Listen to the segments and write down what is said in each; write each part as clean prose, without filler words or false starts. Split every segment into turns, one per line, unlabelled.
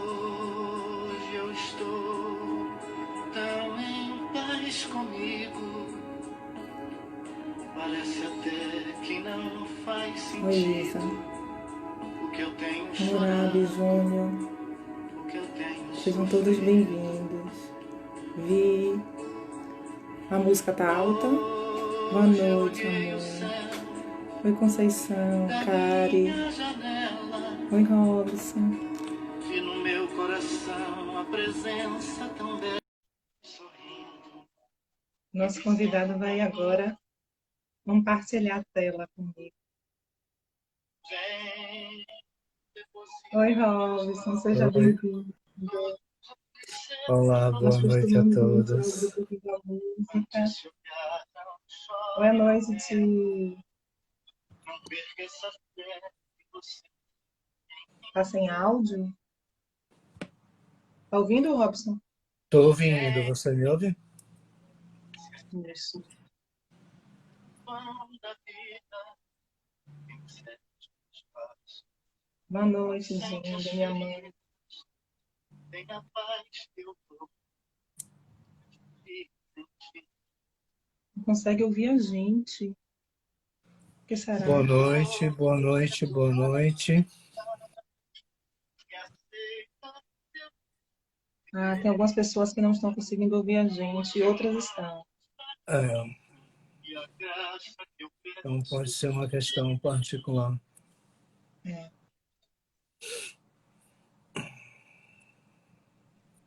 Hoje eu estou tão em paz comigo. Parece até que não faz sentido.
Oi, Isa.
O que eu tenho
Murabi,
chorado,
Júnior.
o que eu tenho
Sejam todos
sofrido.
bem-vindos. Vi. A música tá alta. Boa
Hoje eu
noite,
olhei o
amor.
céu
Oi, Conceição,
da
Kari.
minha janela.
Oi, Robson.
Vi no meu coração a presença tão bela, sorrindo.
Nosso convidado vai agora compartilhar a tela comigo.
Vem,
Oi, Robson, seja
Oi.
bem-vindo.
Olá,
Nós
boa noite a
costumamos iniciar o
todos.
grupo aqui com a música. Boa noite, Ti.
não perca essa fé que você
Tá sem áudio? Tá ouvindo, Robson?
Estou ouvindo, você me ouve?
Isso.
da vida tem certos passos.
Boa noite, Zinda, minha mãe.
Tem a paz que eu tô e sentir.
Não consegue ouvir a gente. O que será?
Boa noite, boa noite, boa noite.
Que aceita
Ah, tem algumas pessoas que não estão conseguindo ouvir a gente e outras estão.
É,
e a graça que eu
então pode
peço.
ser uma questão particular.
É.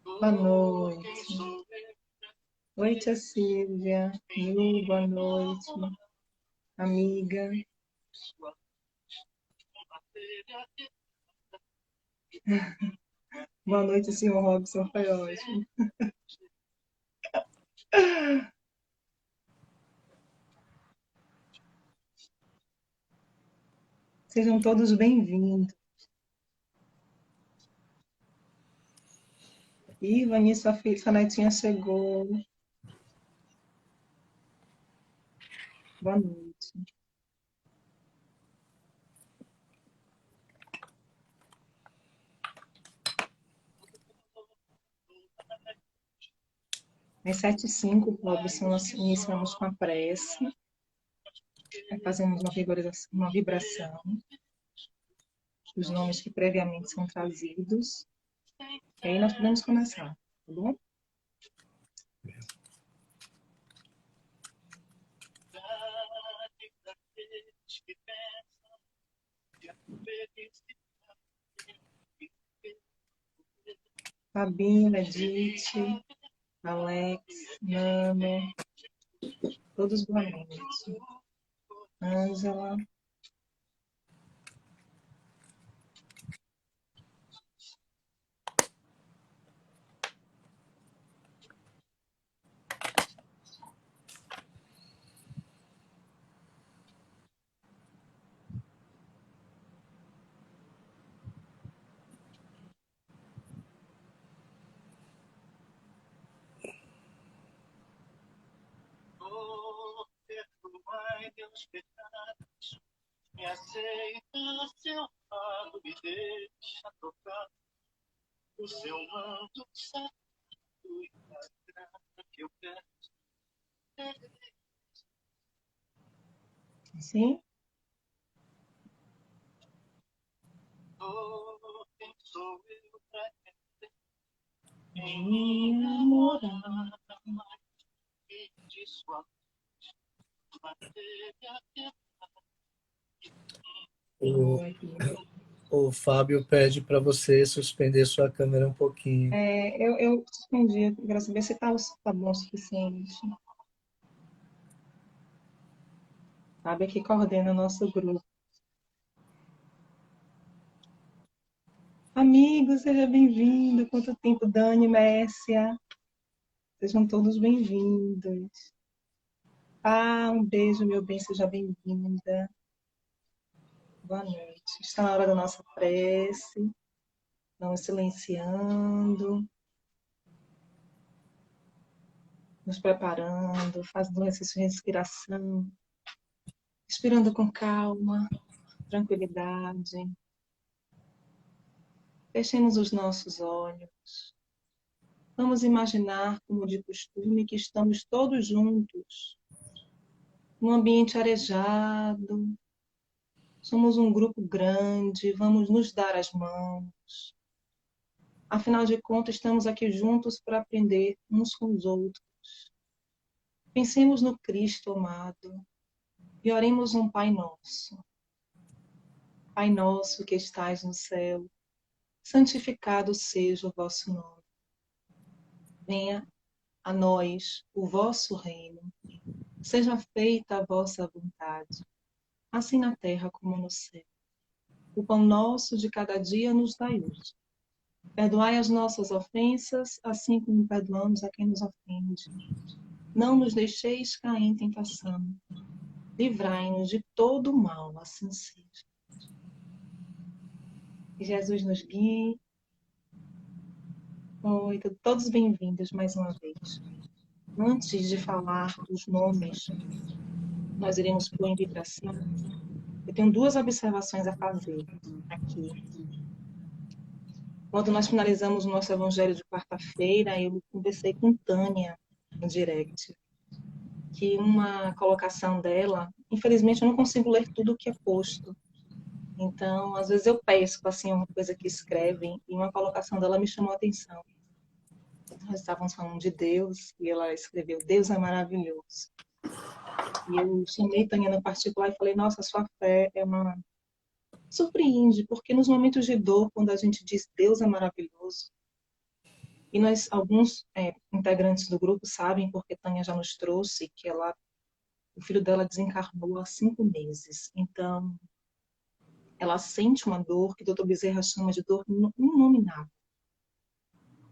Boa noite.
Quem sou eu?
Oi, tia Silvia. Lu, boa noite. Amiga.
Sua matéria
Boa noite, senhor Robson. Foi ótimo. Sejam todos bem-vindos. Ih, Vani, sua filha, sua netinha chegou. Boa noite. Às 7h05, Robson, nós iniciamos com a prece. Fazemos uma vibração dos nomes que previamente são trazidos. E aí nós podemos começar, tá bom? Fabinho, Edith, Alex, Nano, todos boa noite. Ângela.
Perdoai meus pecados, me aceita a seu lado, me deixa tocar o seu manto santo e a graça que eu peço.
Sim?
Oh, quem sou eu pra
Em minha morada.
e de sua matéria
O Fábio pede para você suspender sua câmera um pouquinho.
Eu suspendi, eu quero saber se tá bom o suficiente. Sabe que coordena o nosso grupo. Amigo, seja bem-vindo. Quanto tempo, Dani, Mércia? Sejam todos bem-vindos. Ah, um beijo, meu bem, seja bem-vinda. Boa noite. Está na hora da nossa prece. Vamos silenciando, nos preparando, fazendo um exercício de respiração, respirando com calma, tranquilidade. Fechemos os nossos olhos. Vamos imaginar, como de costume, que estamos todos juntos, num ambiente arejado. Somos um grupo grande, vamos nos dar as mãos. Afinal de contas, estamos aqui juntos para aprender uns com os outros. Pensemos no Cristo amado e oremos um Pai Nosso. Pai nosso que estais no céu, santificado seja o vosso nome. Venha a nós o vosso reino. Seja feita a vossa vontade, assim na terra como no céu. O pão nosso de cada dia nos dai hoje. Perdoai as nossas ofensas, assim como perdoamos a quem nos ofende. Não nos deixeis cair em tentação. Livrai-nos de todo o mal, assim seja. Que Jesus nos guie. Todos bem-vindos mais uma vez. Antes de falar dos nomes, nós iremos pôr em vibração. Eu tenho duas observações a fazer aqui. Quando nós finalizamos o nosso evangelho de quarta-feira, eu conversei com Tânia no direct, que uma colocação dela, infelizmente eu não consigo ler tudo o que é posto. Então, às vezes eu pesco assim uma coisa que escrevem e uma colocação dela me chamou a atenção. Nós estávamos falando de Deus e ela escreveu: Deus é maravilhoso. E eu chamei Tânia no particular e falei: nossa, sua fé é uma... Surpreende, porque nos momentos de dor, quando a gente diz Deus é maravilhoso, e nós, alguns integrantes do grupo sabem, porque Tânia já nos trouxe, que o filho dela desencarnou há 5 meses. Então, ela sente uma dor que o Dr. Bezerra chama de dor inominável.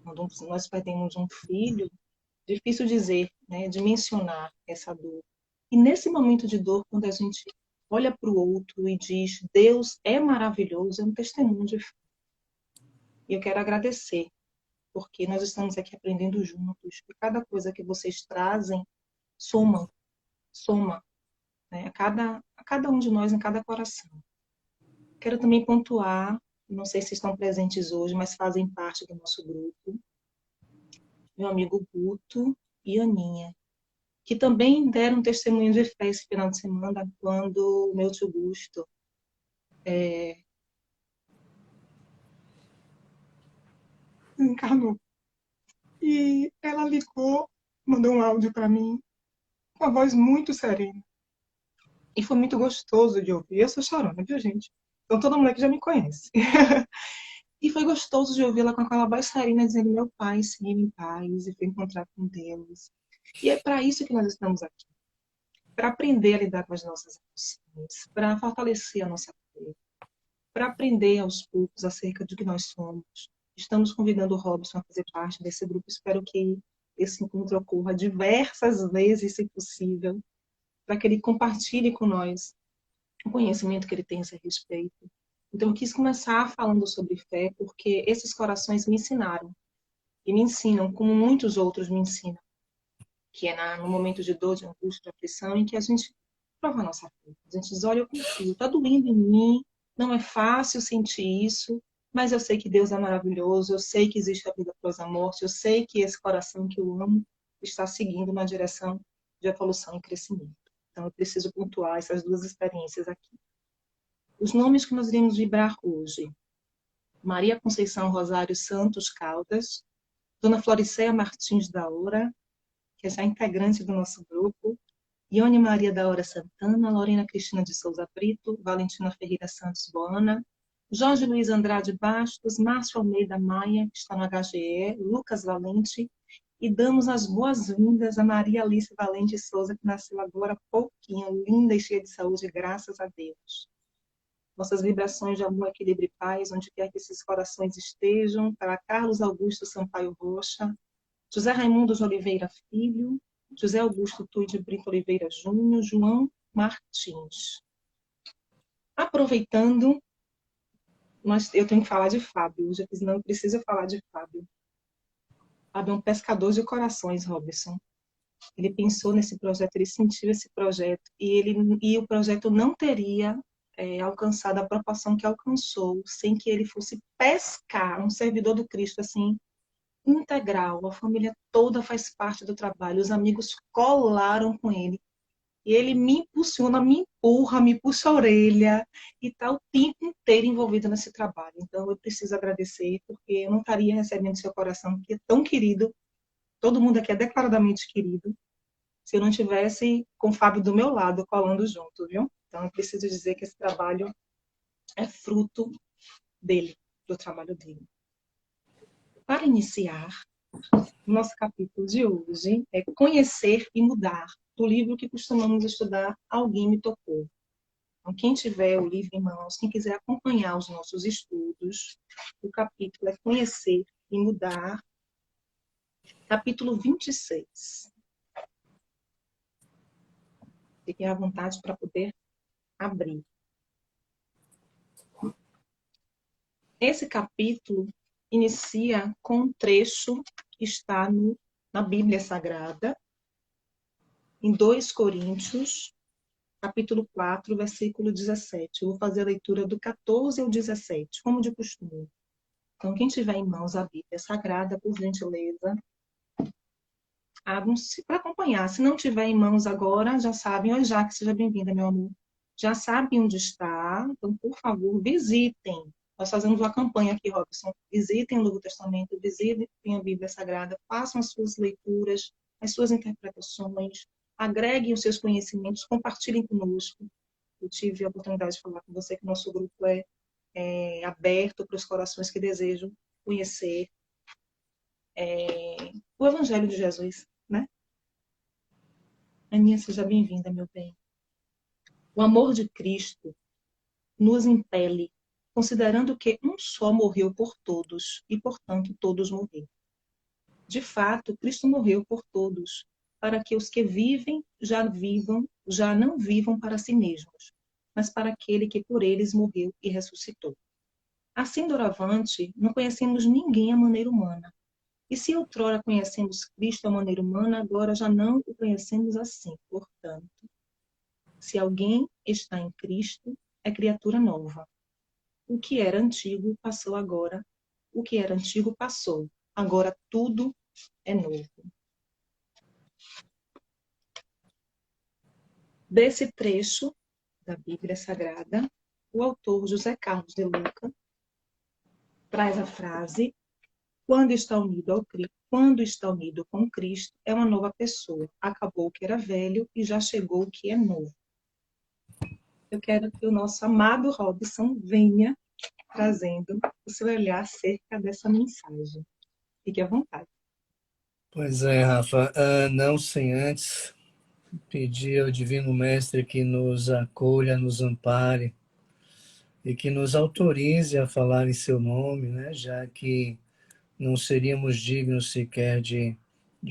Quando nós perdemos um filho, difícil dizer, né, de mencionar essa dor. E nesse momento de dor, quando a gente olha para o outro e diz Deus é maravilhoso, é um testemunho de fé. E eu quero agradecer, porque nós estamos aqui aprendendo juntos. E cada coisa que vocês trazem soma, né, a cada um de nós, em cada coração. Quero também pontuar, não sei se estão presentes hoje, mas fazem parte do nosso grupo, meu amigo Guto e Aninha, que também deram um testemunho de fé esse final de semana, quando o meu tio Gusto encarnou. E ela ligou, mandou um áudio para mim, com a voz muito serena. E foi muito gostoso de ouvir. Eu sou chorona, viu, gente? Então todo mundo aqui já me conhece. E foi gostoso de ouvi-la com aquela voz serena, dizendo: meu pai seguiu em paz e foi encontrar com Deus. E é para isso que nós estamos aqui. Para aprender a lidar com as nossas emoções, para fortalecer a nossa fé, para aprender aos poucos acerca do que nós somos. Estamos convidando o Robson a fazer parte desse grupo. Espero que esse encontro ocorra diversas vezes, se possível, para que ele compartilhe com nós o conhecimento que ele tem a esse respeito. Então, eu quis começar falando sobre fé, porque esses corações me ensinaram, e me ensinam, como muitos outros me ensinam, que é no momento de dor, de angústia, de aflição, em que a gente prova a nossa fé. A gente diz: olha, eu confio, está doendo em mim, não é fácil sentir isso, mas eu sei que Deus é maravilhoso, eu sei que existe a vida após a morte, eu sei que esse coração que eu amo está seguindo uma direção de evolução e crescimento. Então, eu preciso pontuar essas duas experiências aqui. Os nomes que nós iremos vibrar hoje: Maria Conceição Rosário Santos Caldas, Dona Floricéia Martins da Hora, que é já integrante do nosso grupo, Ione Maria da Hora Santana, Lorena Cristina de Souza Brito, Valentina Ferreira Santos Boana, Jorge Luiz Andrade Bastos, Márcio Almeida Maia, que está no HGE, Lucas Valente, e damos as boas-vindas a Maria Alice Valente Souza, que nasceu agora há pouquinho, linda e cheia de saúde, graças a Deus. Nossas vibrações de amor, equilíbrio e paz, onde quer que esses corações estejam, para Carlos Augusto Sampaio Rocha, José Raimundo de Oliveira Filho, José Augusto Tui de Brito Oliveira Júnior, João Martins. Aproveitando, eu tenho que falar de Fábio, hoje, senão eu preciso falar de Fábio. Fábio é um pescador de corações, Robson. Ele pensou nesse projeto, ele sentiu esse projeto, e o projeto não teria alcançado a proporção que alcançou, sem que ele fosse pescar, um servidor do Cristo assim, integral, a família toda faz parte do trabalho, os amigos colaram com ele, e ele me impulsiona, me empurra, me puxa a orelha, e está o tempo inteiro envolvido nesse trabalho. Então eu preciso agradecer, porque eu não estaria recebendo seu coração, que é tão querido, todo mundo aqui é declaradamente querido, se eu não tivesse com o Fábio do meu lado, colando junto, viu? Então eu preciso dizer que esse trabalho é fruto dele, do trabalho dele. Para iniciar, o nosso capítulo de hoje é Conhecer e Mudar, do livro que costumamos estudar, Alguém Me Tocou. Então, quem tiver o livro em mãos, quem quiser acompanhar os nossos estudos, o capítulo é Conhecer e Mudar, capítulo 26. Fiquem à vontade para poder abrir. Esse capítulo inicia com um trecho que está na Bíblia Sagrada, em 2 Coríntios, capítulo 4, versículo 17. Eu vou fazer a leitura do 14 ao 17, como de costume. Então, quem tiver em mãos a Bíblia Sagrada, por gentileza, abram-se para acompanhar. Se não tiver em mãos agora, já sabem. Oi, Jaque, seja bem-vinda, meu amor. Já sabem onde está, então, por favor, visitem. Nós fazemos uma campanha aqui, Robson. Visitem o Novo Testamento, visitem a Bíblia Sagrada, façam as suas leituras, as suas interpretações, agreguem os seus conhecimentos, compartilhem conosco. Eu tive a oportunidade de falar com você que o nosso grupo é aberto para os corações que desejam conhecer o Evangelho de Jesus, né? Aninha, seja bem-vinda, meu bem. O amor de Cristo nos impele, considerando que um só morreu por todos e, portanto, todos morreram. De fato, Cristo morreu por todos, para que os que vivem já não vivam para si mesmos, mas para aquele que por eles morreu e ressuscitou. Assim, doravante, não conhecemos ninguém à maneira humana. E se outrora conhecemos Cristo à maneira humana, agora já não o conhecemos assim. Portanto, se alguém está em Cristo, é criatura nova. O que era antigo passou agora, o que era antigo passou. Agora tudo é novo. Desse trecho da Bíblia Sagrada, o autor José Carlos de Luca traz a frase: quando está unido com Cristo, é uma nova pessoa. Acabou o que era velho e já chegou o que é novo. Eu quero que o nosso amado Robson venha trazendo o seu olhar acerca dessa mensagem. Fique à vontade.
Pois é, Rafa, não sem antes pedir ao Divino Mestre que nos acolha, nos ampare e que nos autorize a falar em seu nome, né? Já que não seríamos dignos sequer de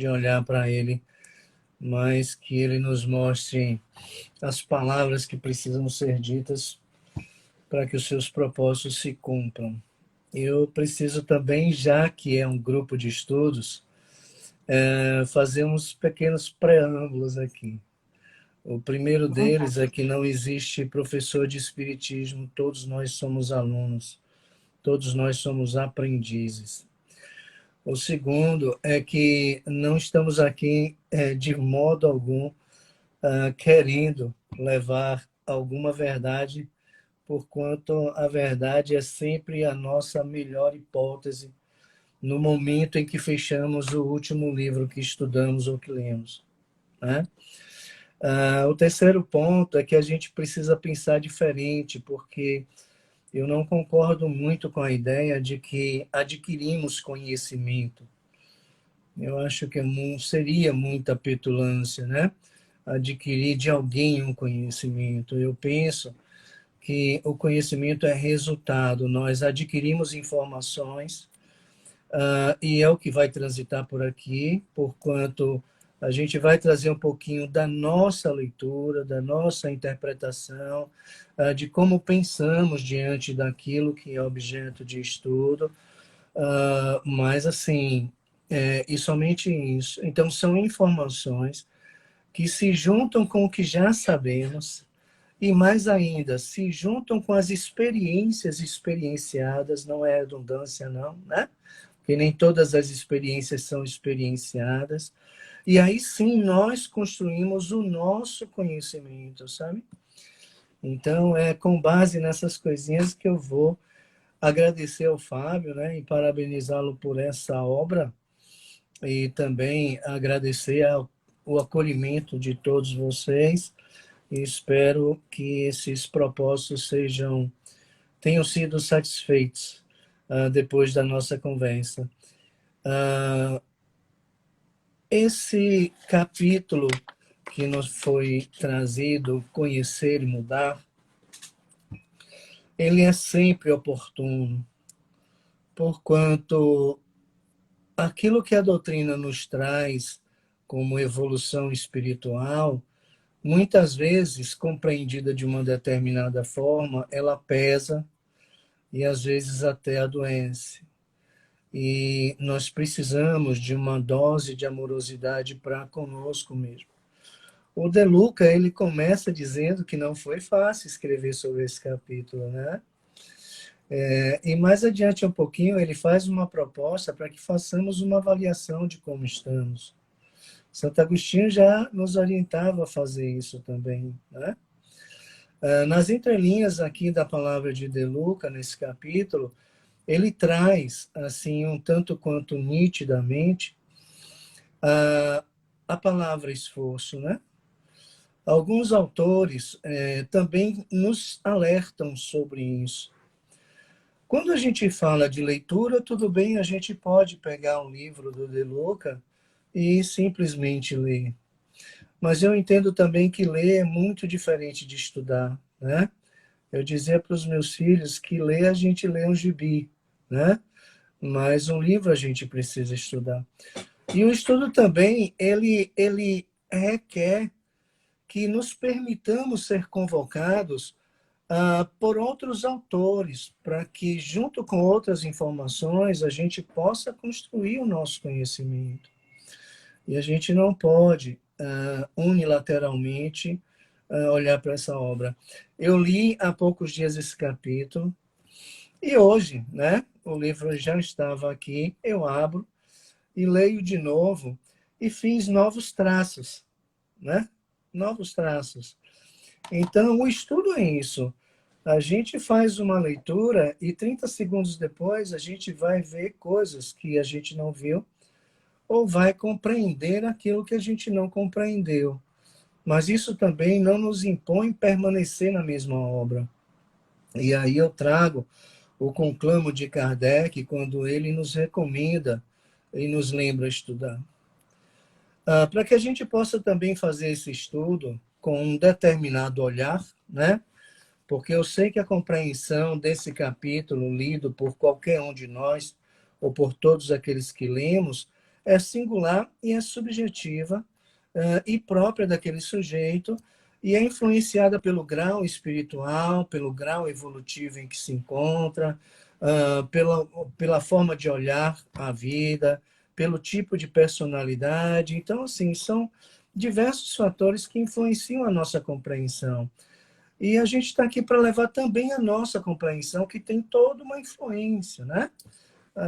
olhar para ele, mas que ele nos mostre as palavras que precisam ser ditas para que os seus propósitos se cumpram. Eu preciso também, já que é um grupo de estudos, fazer uns pequenos preâmbulos aqui. O primeiro deles é que não existe professor de espiritismo, todos nós somos alunos, todos nós somos aprendizes. O segundo é que não estamos aqui de modo algum querendo levar alguma verdade, porquanto a verdade é sempre a nossa melhor hipótese no momento em que fechamos o último livro que estudamos ou que lemos, né? O terceiro ponto é que a gente precisa pensar diferente, porque eu não concordo muito com a ideia de que adquirimos conhecimento. Eu acho que seria muita petulância, né? Adquirir de alguém um conhecimento. Eu penso que o conhecimento é resultado. Nós adquirimos informações e é o que vai transitar por aqui, porquanto a gente vai trazer um pouquinho da nossa leitura, da nossa interpretação, de como pensamos diante daquilo que é objeto de estudo, mas assim, e somente isso. Então, são informações que se juntam com o que já sabemos e mais ainda, se juntam com as experiências experienciadas, não é redundância não, né? Porque nem todas as experiências são experienciadas, e aí sim nós construímos o nosso conhecimento, sabe? Então é com base nessas coisinhas que eu vou agradecer ao Fábio, né, e parabenizá-lo por essa obra, e também agradecer o acolhimento de todos vocês, e espero que esses propósitos tenham sido satisfeitos depois da nossa conversa. Esse capítulo que nos foi trazido, Conhecer e Mudar, ele é sempre oportuno, porquanto aquilo que a doutrina nos traz como evolução espiritual, muitas vezes, compreendida de uma determinada forma, ela pesa e às vezes até adoece. E nós precisamos de uma dose de amorosidade para conosco mesmo. O De Luca, ele começa dizendo que não foi fácil escrever sobre esse capítulo, né? E mais adiante um pouquinho, ele faz uma proposta para que façamos uma avaliação de como estamos. Santo Agostinho já nos orientava a fazer isso também, né? Nas entrelinhas aqui da palavra de De Luca, nesse capítulo, ele traz, assim, um tanto quanto nitidamente, a palavra esforço, né? Alguns autores também nos alertam sobre isso. Quando a gente fala de leitura, tudo bem, a gente pode pegar um livro do De Luca e simplesmente ler. Mas eu entendo também que ler é muito diferente de estudar, né? Eu dizia para os meus filhos que ler, a gente lê um gibi, né? Mas um livro a gente precisa estudar. E o estudo também, ele requer que nos permitamos ser convocados por outros autores, para que, junto com outras informações, a gente possa construir o nosso conhecimento. E a gente não pode, unilateralmente, olhar para essa obra. Eu li há poucos dias esse capítulo, e hoje, né, o livro já estava aqui, eu abro e leio de novo, e fiz novos traços, né? Novos traços. Então, o estudo é isso. A gente faz uma leitura e 30 segundos depois a gente vai ver coisas que a gente não viu ou vai compreender aquilo que a gente não compreendeu. Mas isso também não nos impõe permanecer na mesma obra. E aí eu trago o conclamo de Kardec quando ele nos recomenda e nos lembra estudar. Para que a gente possa também fazer esse estudo com um determinado olhar, né? Porque eu sei que a compreensão desse capítulo, lido por qualquer um de nós, ou por todos aqueles que lemos, é singular e é subjetiva, e própria daquele sujeito, e é influenciada pelo grau espiritual, pelo grau evolutivo em que se encontra, pela forma de olhar a vida, pelo tipo de personalidade. Então, assim, são diversos fatores que influenciam a nossa compreensão. E a gente está aqui para levar também a nossa compreensão, que tem toda uma influência, né?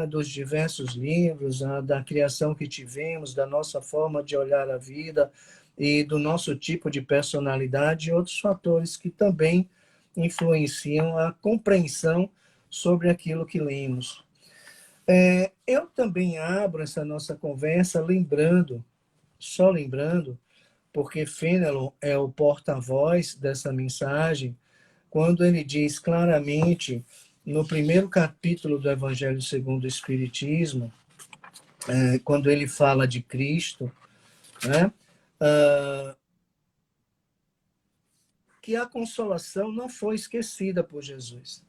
Dos diversos livros, da criação que tivemos, da nossa forma de olhar a vida e do nosso tipo de personalidade e outros fatores que também influenciam a compreensão sobre aquilo que lemos. Eu também abro essa nossa conversa só lembrando, porque Fenelon é o porta-voz dessa mensagem, quando ele diz claramente, no primeiro capítulo do Evangelho segundo o Espiritismo, quando ele fala de Cristo, né, que a consolação não foi esquecida por Jesus.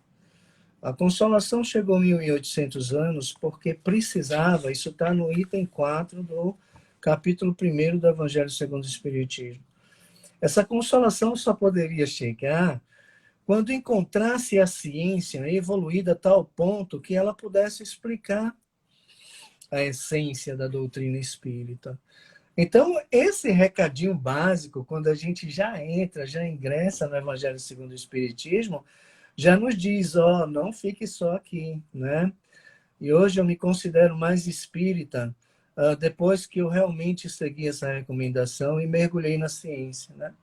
A consolação chegou 1.800 anos porque precisava, isso está no item 4 do capítulo 1 do Evangelho segundo o Espiritismo. Essa consolação só poderia chegar quando encontrasse a ciência evoluída a tal ponto que ela pudesse explicar a essência da doutrina espírita. Então, esse recadinho básico, quando a gente já entra, já ingressa no Evangelho segundo o Espiritismo, já nos diz, ó, não fique só aqui, né? E hoje eu me considero mais espírita, depois que eu realmente segui essa recomendação e mergulhei na ciência, né?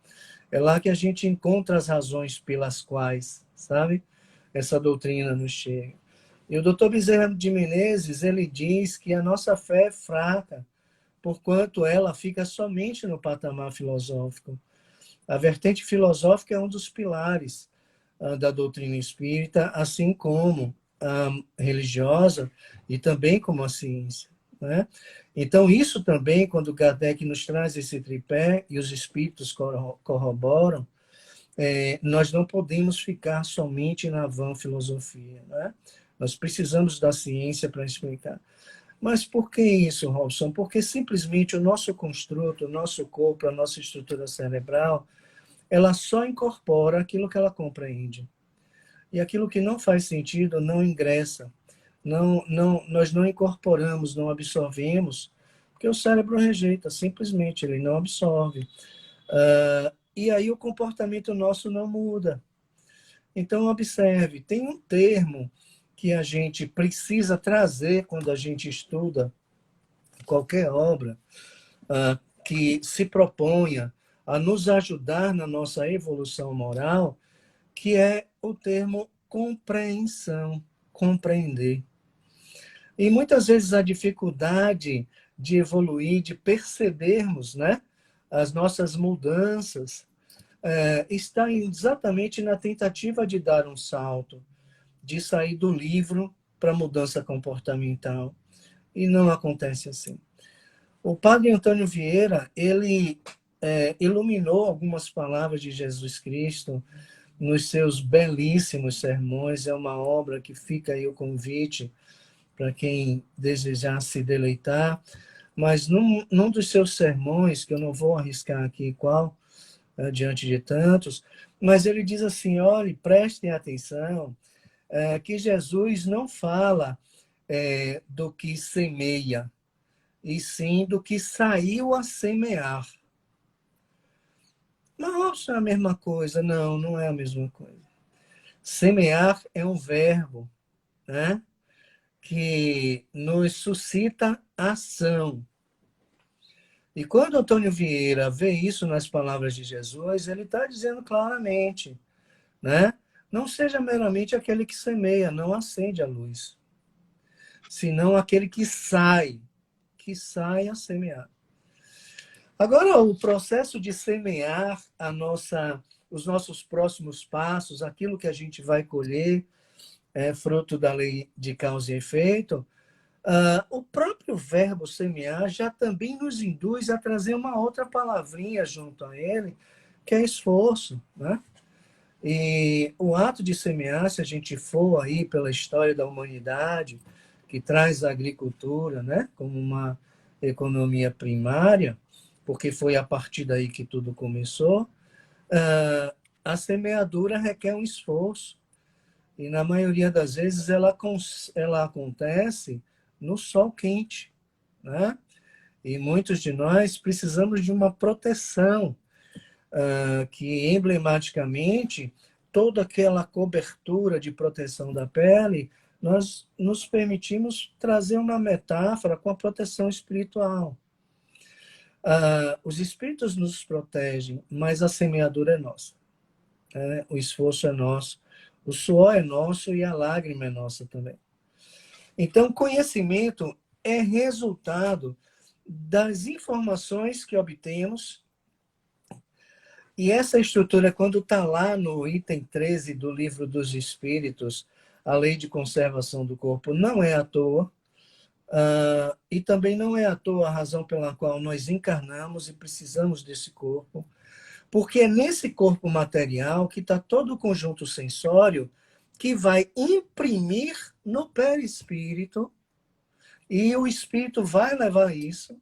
É lá que a gente encontra as razões pelas quais, sabe, essa doutrina nos chega. E o doutor Bezerra de Menezes, ele diz que a nossa fé é fraca, porquanto ela fica somente no patamar filosófico. A vertente filosófica é um dos pilares da doutrina espírita, assim como a religiosa e também como a ciência, né? Então, isso também, quando Kardec nos traz esse tripé e os espíritos corroboram, nós não podemos ficar somente na vã filosofia, né? Nós precisamos da ciência para explicar. Mas por que isso, Robson? Porque simplesmente o nosso construto, o nosso corpo, a nossa estrutura cerebral, ela só incorpora aquilo que ela compreende. E aquilo que não faz sentido não ingressa. Nós não incorporamos, não absorvemos, porque o cérebro rejeita, simplesmente, ele não absorve. E aí o comportamento nosso não muda. Então, observe, tem um termo que a gente precisa trazer quando a gente estuda qualquer obra que se proponha a nos ajudar na nossa evolução moral, que é o termo compreensão, compreender. E muitas vezes a dificuldade de evoluir, de percebermos, né, as nossas mudanças, está exatamente na tentativa de dar um salto, de sair do livro para a mudança comportamental. E não acontece assim. O padre Antônio Vieira, ele iluminou algumas palavras de Jesus Cristo nos seus belíssimos sermões. É uma obra que fica aí o convite para quem desejar se deleitar. Mas num dos seus sermões, que eu não vou arriscar aqui qual, diante de tantos, mas ele diz assim, olhe, prestem atenção, que Jesus não fala do que semeia, e sim do que saiu a semear. Nossa, é a mesma coisa. Não, não é a mesma coisa. Semear é um verbo, né, que nos suscita ação. E quando Antônio Vieira vê isso nas palavras de Jesus, ele está dizendo claramente, né? Não seja meramente aquele que semeia, não acende a luz, senão aquele que sai a semear. Agora, o processo de semear os nossos próximos passos, aquilo que a gente vai colher, fruto da lei de causa e efeito, o próprio verbo semear já também nos induz a trazer uma outra palavrinha junto a ele, que é esforço, né? E o ato de semear, se a gente for aí pela história da humanidade, que traz a agricultura, né, como uma economia primária, porque foi a partir daí que tudo começou, a semeadura requer um esforço. E, na maioria das vezes, ela acontece no sol quente, né? E muitos de nós precisamos de uma proteção, que emblematicamente, toda aquela cobertura de proteção da pele, nós nos permitimos trazer uma metáfora com a proteção espiritual. Os espíritos nos protegem, mas a semeadura é nossa. O esforço é nosso, o suor é nosso e a lágrima é nossa também. Então, conhecimento é resultado das informações que obtemos. E essa estrutura, quando está lá no item 13 do Livro dos Espíritos, a lei de conservação do corpo, não é à toa. E também não é à toa a razão pela qual nós encarnamos e precisamos desse corpo. Porque é nesse corpo material que está todo o conjunto sensório que vai imprimir no perispírito, e o espírito vai levar isso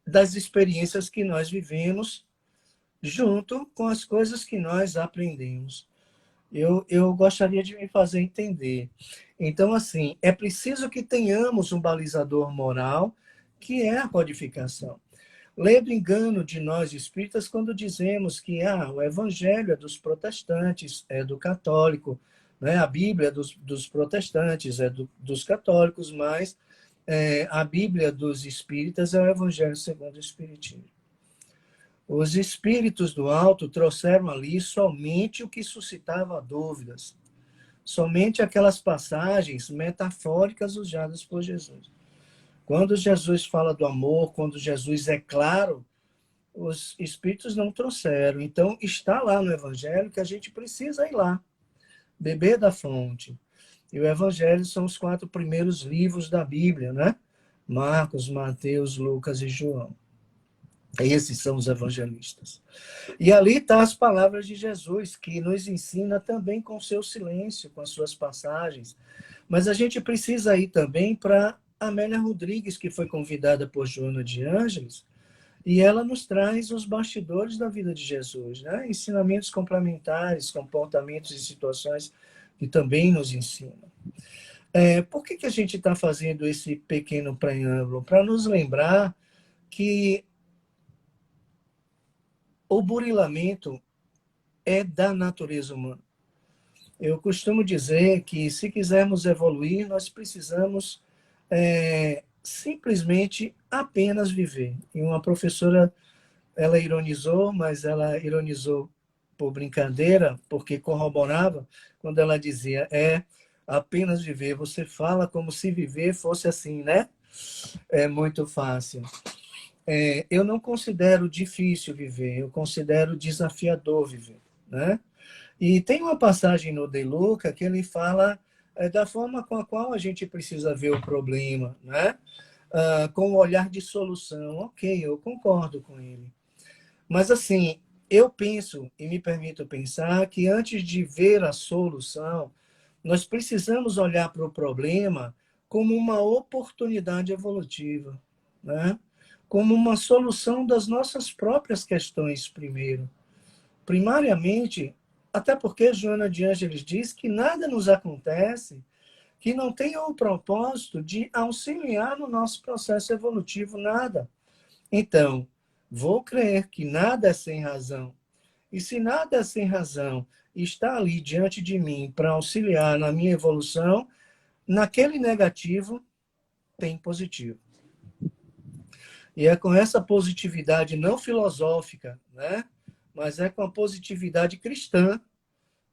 das experiências que nós vivemos junto com as coisas que nós aprendemos. Eu gostaria de me fazer entender. Então, assim, é preciso que tenhamos um balizador moral que é a codificação. Lê do engano de nós espíritas quando dizemos que o evangelho é dos protestantes, é do católico, né? A Bíblia é dos protestantes, é dos católicos, mas a Bíblia dos espíritas é o evangelho segundo o espiritismo. Os espíritos do alto trouxeram ali somente o que suscitava dúvidas, somente aquelas passagens metafóricas usadas por Jesus. Quando Jesus fala do amor, quando Jesus é claro, os espíritos não trouxeram. Então, está lá no Evangelho que a gente precisa ir lá, beber da fonte. E o Evangelho são os 4 primeiros livros da Bíblia, né? Marcos, Mateus, Lucas e João. Esses são os evangelistas. E ali estão as palavras de Jesus, que nos ensina também com seu silêncio, com as suas passagens. Mas a gente precisa ir também para Amélia Rodrigues, que foi convidada por Joana de Ângeles, e ela nos traz os bastidores da vida de Jesus, né? Ensinamentos complementares, comportamentos e situações que também nos ensinam. Por que a gente está fazendo esse pequeno preâmbulo? Para nos lembrar que o burilamento é da natureza humana. Eu costumo dizer que, se quisermos evoluir, nós precisamos simplesmente apenas viver. E uma professora, ela ironizou, mas ela ironizou por brincadeira, porque corroborava, quando ela dizia, apenas viver. Você fala como se viver fosse assim, né? É muito fácil. Eu não considero difícil viver, eu considero desafiador viver, né? E tem uma passagem no De Luca que ele fala da forma com a qual a gente precisa ver o problema, né? Com o olhar de solução. Ok, eu concordo com ele. Mas, assim, eu penso, e me permito pensar, que antes de ver a solução, nós precisamos olhar para o problema como uma oportunidade evolutiva, né? Como uma solução das nossas próprias questões primeiro. Primariamente, até porque Joana de Ângeles diz que nada nos acontece que não tenha o propósito de auxiliar no nosso processo evolutivo, nada. Então, vou crer que nada é sem razão. E se nada é sem razão está ali diante de mim para auxiliar na minha evolução, naquele negativo tem positivo. E é com essa positividade não filosófica, né? Mas é com a positividade cristã,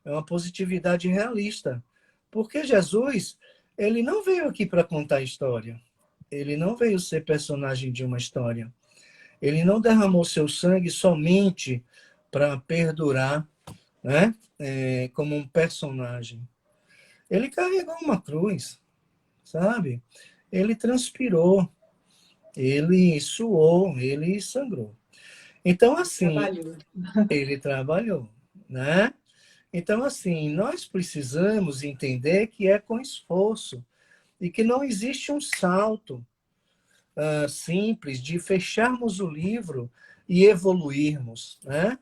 é uma positividade realista. Porque Jesus, ele não veio aqui para contar história. Ele não veio ser personagem de uma história. Ele não derramou seu sangue somente para perdurar, né? Como um personagem. Ele carregou uma cruz, sabe? Ele transpirou, ele suou, ele sangrou. Então, assim, ele trabalhou, né? Então, assim, nós precisamos entender que é com esforço e que não existe um salto simples de fecharmos o livro e evoluirmos, né?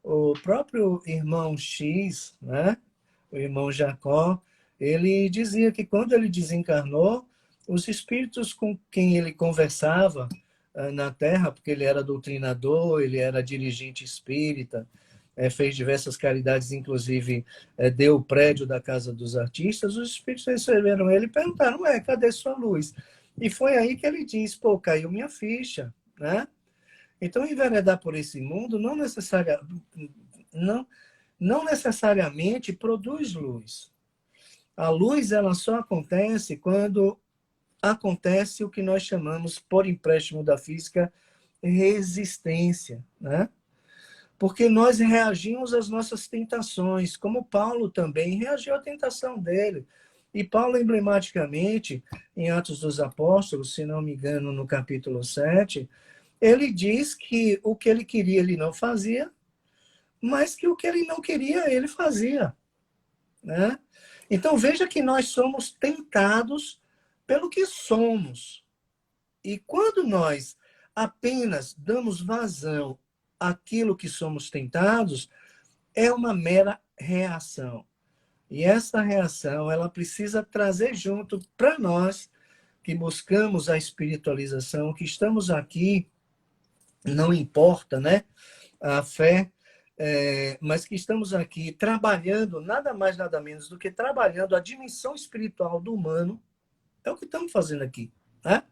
O próprio irmão X, né? O irmão Jacó, ele dizia que quando ele desencarnou, os espíritos com quem ele conversava na Terra, porque ele era doutrinador, ele era dirigente espírita, fez diversas caridades, inclusive deu o prédio da Casa dos Artistas, os espíritos receberam ele e perguntaram, cadê sua luz? E foi aí que ele diz, caiu minha ficha, né? Então, enveredar por esse mundo não necessariamente produz luz. A luz, ela só acontece quando acontece o que nós chamamos, por empréstimo da física, resistência, né? Porque nós reagimos às nossas tentações, como Paulo também reagiu à tentação dele. E Paulo, emblematicamente, em Atos dos Apóstolos, se não me engano, no capítulo 7, ele diz que o que ele queria, ele não fazia, mas que o que ele não queria, ele fazia, né? Então, veja que nós somos tentados pelo que somos. E quando nós apenas damos vazão àquilo que somos tentados, é uma mera reação. E essa reação, ela precisa trazer junto para nós que buscamos a espiritualização, que estamos aqui, não importa, né, a fé, mas que estamos aqui trabalhando, nada mais, nada menos do que trabalhando a dimensão espiritual do humano, é o que estamos fazendo aqui, né?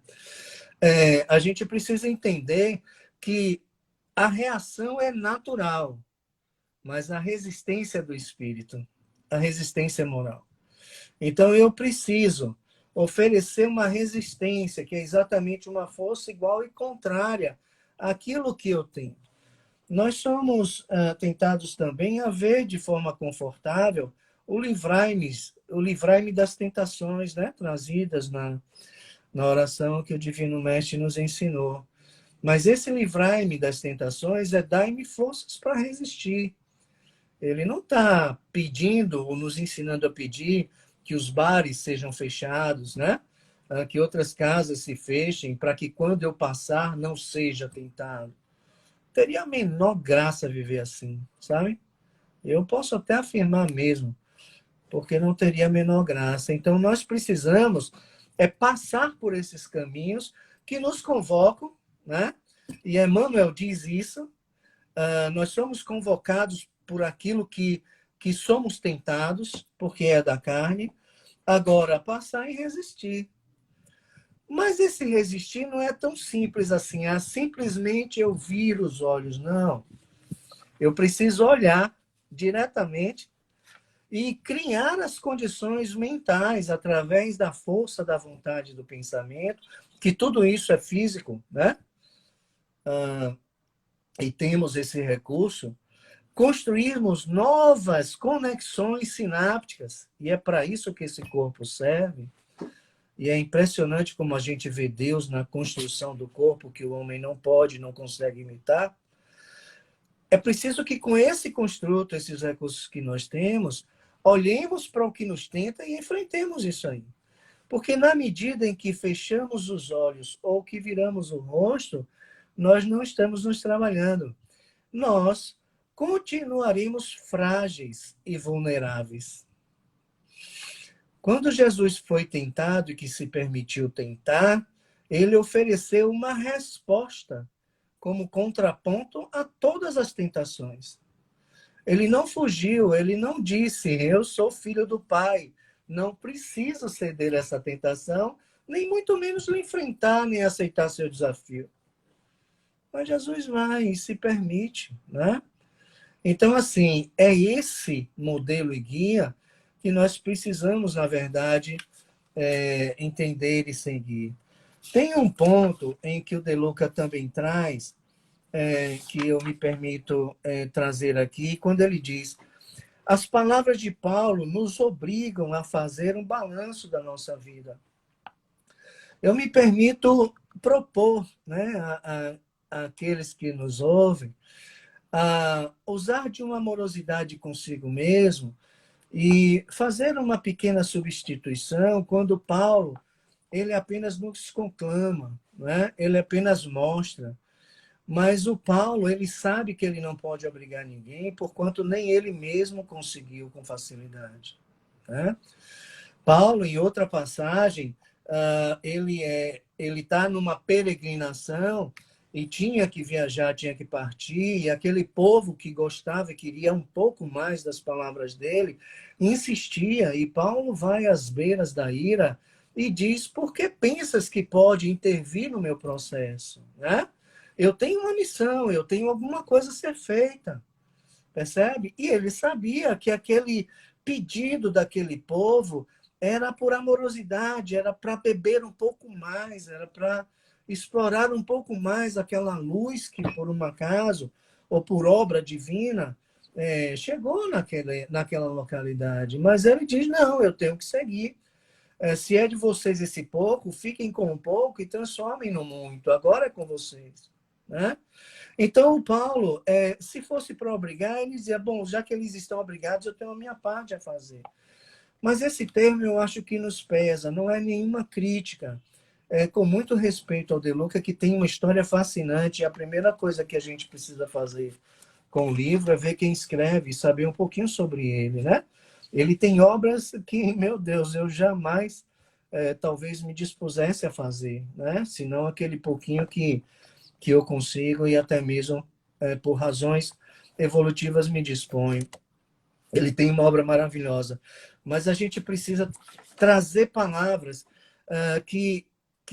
A gente precisa entender que a reação é natural, mas a resistência do espírito, a resistência moral. Então, eu preciso oferecer uma resistência, que é exatamente uma força igual e contrária àquilo que eu tenho. Nós somos tentados também a ver de forma confortável o livrai-me das tentações, né, trazidas na oração que o Divino Mestre nos ensinou. Mas esse livrai-me das tentações é dai-me forças para resistir. Ele não está pedindo ou nos ensinando a pedir que os bares sejam fechados, né? Que outras casas se fechem, para que quando eu passar não seja tentado. Teria a menor graça viver assim, sabe? Eu posso até afirmar mesmo, porque não teria a menor graça. Então, nós precisamos passar por esses caminhos que nos convocam, né? E Emmanuel diz isso, nós somos convocados por aquilo que somos tentados, porque é da carne, agora passar e resistir. Mas esse resistir não é tão simples assim, simplesmente eu viro os olhos, não. Eu preciso olhar diretamente e criar as condições mentais através da força da vontade do pensamento, que tudo isso é físico, né? E temos esse recurso, construirmos novas conexões sinápticas, e é para isso que esse corpo serve. E é impressionante como a gente vê Deus na construção do corpo, que o homem não pode, não consegue imitar. É preciso que com esse construto, esses recursos que nós temos, olhemos para o que nos tenta e enfrentemos isso aí. Porque na medida em que fechamos os olhos ou que viramos o rosto, nós não estamos nos trabalhando. Nós continuaremos frágeis e vulneráveis. Quando Jesus foi tentado e que se permitiu tentar, ele ofereceu uma resposta como contraponto a todas as tentações. Ele não fugiu, ele não disse, eu sou filho do Pai, não preciso ceder essa tentação, nem muito menos lhe enfrentar, nem aceitar seu desafio. Mas Jesus vai e se permite, né? Então, assim, é esse modelo e guia que nós precisamos, na verdade, entender e seguir. Tem um ponto em que o De Luca também traz, que eu me permito trazer aqui, quando ele diz: as palavras de Paulo nos obrigam a fazer um balanço da nossa vida. Eu me permito propor, né, àqueles que nos ouvem, a usar de uma amorosidade consigo mesmo e fazer uma pequena substituição quando Paulo, ele apenas nos conclama, né? Ele apenas mostra. Mas o Paulo, ele sabe que ele não pode obrigar ninguém, porquanto nem ele mesmo conseguiu com facilidade, né? Paulo, em outra passagem, ele está numa peregrinação e tinha que viajar, tinha que partir, e aquele povo que gostava e queria um pouco mais das palavras dele, insistia, e Paulo vai às beiras da ira e diz: por que pensas que pode intervir no meu processo? Né? Eu tenho uma missão, eu tenho alguma coisa a ser feita, percebe? E ele sabia que aquele pedido daquele povo era por amorosidade, era para beber um pouco mais, era para explorar um pouco mais aquela luz que, por um acaso, ou por obra divina, chegou naquela localidade. Mas ele diz, não, eu tenho que seguir. Se é de vocês esse pouco, fiquem com um pouco e transformem no muito. Agora é com vocês. Né? Então, o Paulo, se fosse para obrigar, ele dizia, bom, já que eles estão obrigados, eu tenho a minha parte a fazer. Mas esse termo eu acho que nos pesa, não é nenhuma crítica. Com muito respeito ao De Luca, que tem uma história fascinante, e a primeira coisa que a gente precisa fazer com o livro é ver quem escreve e saber um pouquinho sobre ele, né? Ele tem obras que, meu Deus, eu jamais talvez me dispusesse a fazer, né? Se não aquele pouquinho que eu consigo e até mesmo por razões evolutivas me disponho. Ele tem uma obra maravilhosa, mas a gente precisa trazer palavras que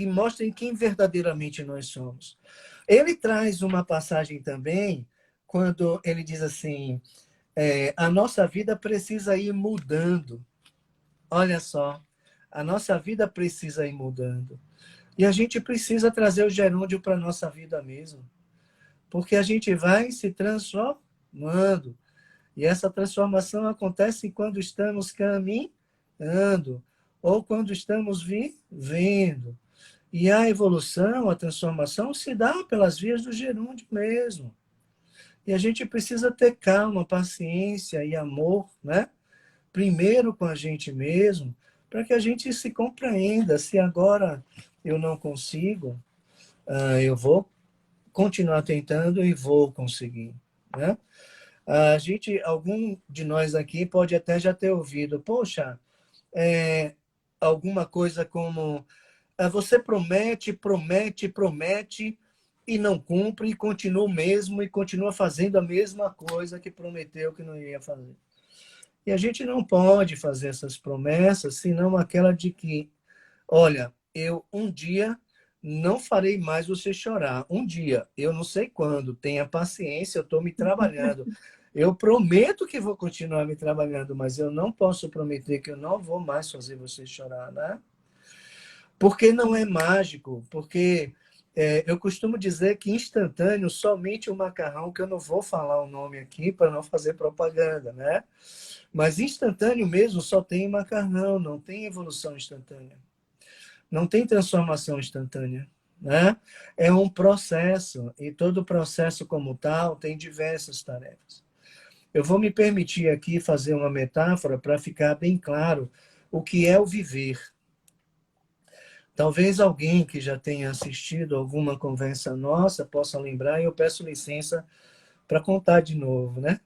mostrem quem verdadeiramente nós somos. Ele traz uma passagem também, quando ele diz assim, a nossa vida precisa ir mudando. Olha só, a nossa vida precisa ir mudando. E a gente precisa trazer o gerúndio para a nossa vida mesmo. Porque a gente vai se transformando. E essa transformação acontece quando estamos caminhando ou quando estamos vivendo. E a evolução, a transformação se dá pelas vias do gerúndio mesmo. E a gente precisa ter calma, paciência e amor, né? Primeiro com a gente mesmo, para que a gente se compreenda. Se agora eu não consigo, eu vou continuar tentando e vou conseguir, né? Algum de nós aqui pode até já ter ouvido, poxa, alguma coisa como você promete, promete, promete e não cumpre, e continua o mesmo, e continua fazendo a mesma coisa que prometeu que não ia fazer. E a gente não pode fazer essas promessas, senão aquela de que, olha, eu um dia não farei mais você chorar. Um dia, eu não sei quando, tenha paciência, eu estou me trabalhando. Eu prometo que vou continuar me trabalhando, mas eu não posso prometer que eu não vou mais fazer você chorar, né? Porque não é mágico, porque eu costumo dizer que instantâneo somente o macarrão, que eu não vou falar o nome aqui para não fazer propaganda, né? Mas instantâneo mesmo só tem macarrão, não tem evolução instantânea. Não tem transformação instantânea, né? É um processo, e todo processo como tal tem diversas tarefas. Eu vou me permitir aqui fazer uma metáfora para ficar bem claro o que é o viver. Talvez alguém que já tenha assistido alguma conversa nossa possa lembrar, e eu peço licença para contar de novo, né?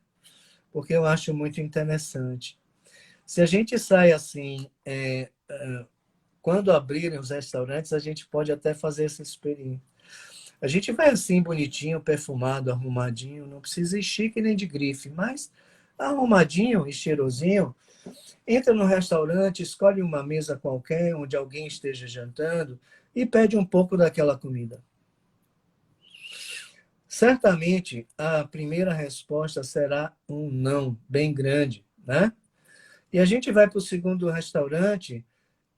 Porque eu acho muito interessante. Se a gente sai assim, quando abrirem os restaurantes, a gente pode até fazer essa experiência. A gente vai assim, bonitinho, perfumado, arrumadinho, não precisa ir chique nem de grife, mas arrumadinho e cheirosinho. Entra no restaurante, escolhe uma mesa qualquer, onde alguém esteja jantando, e pede um pouco daquela comida. Certamente, a primeira resposta será um não, bem grande, né? E a gente vai para o segundo restaurante,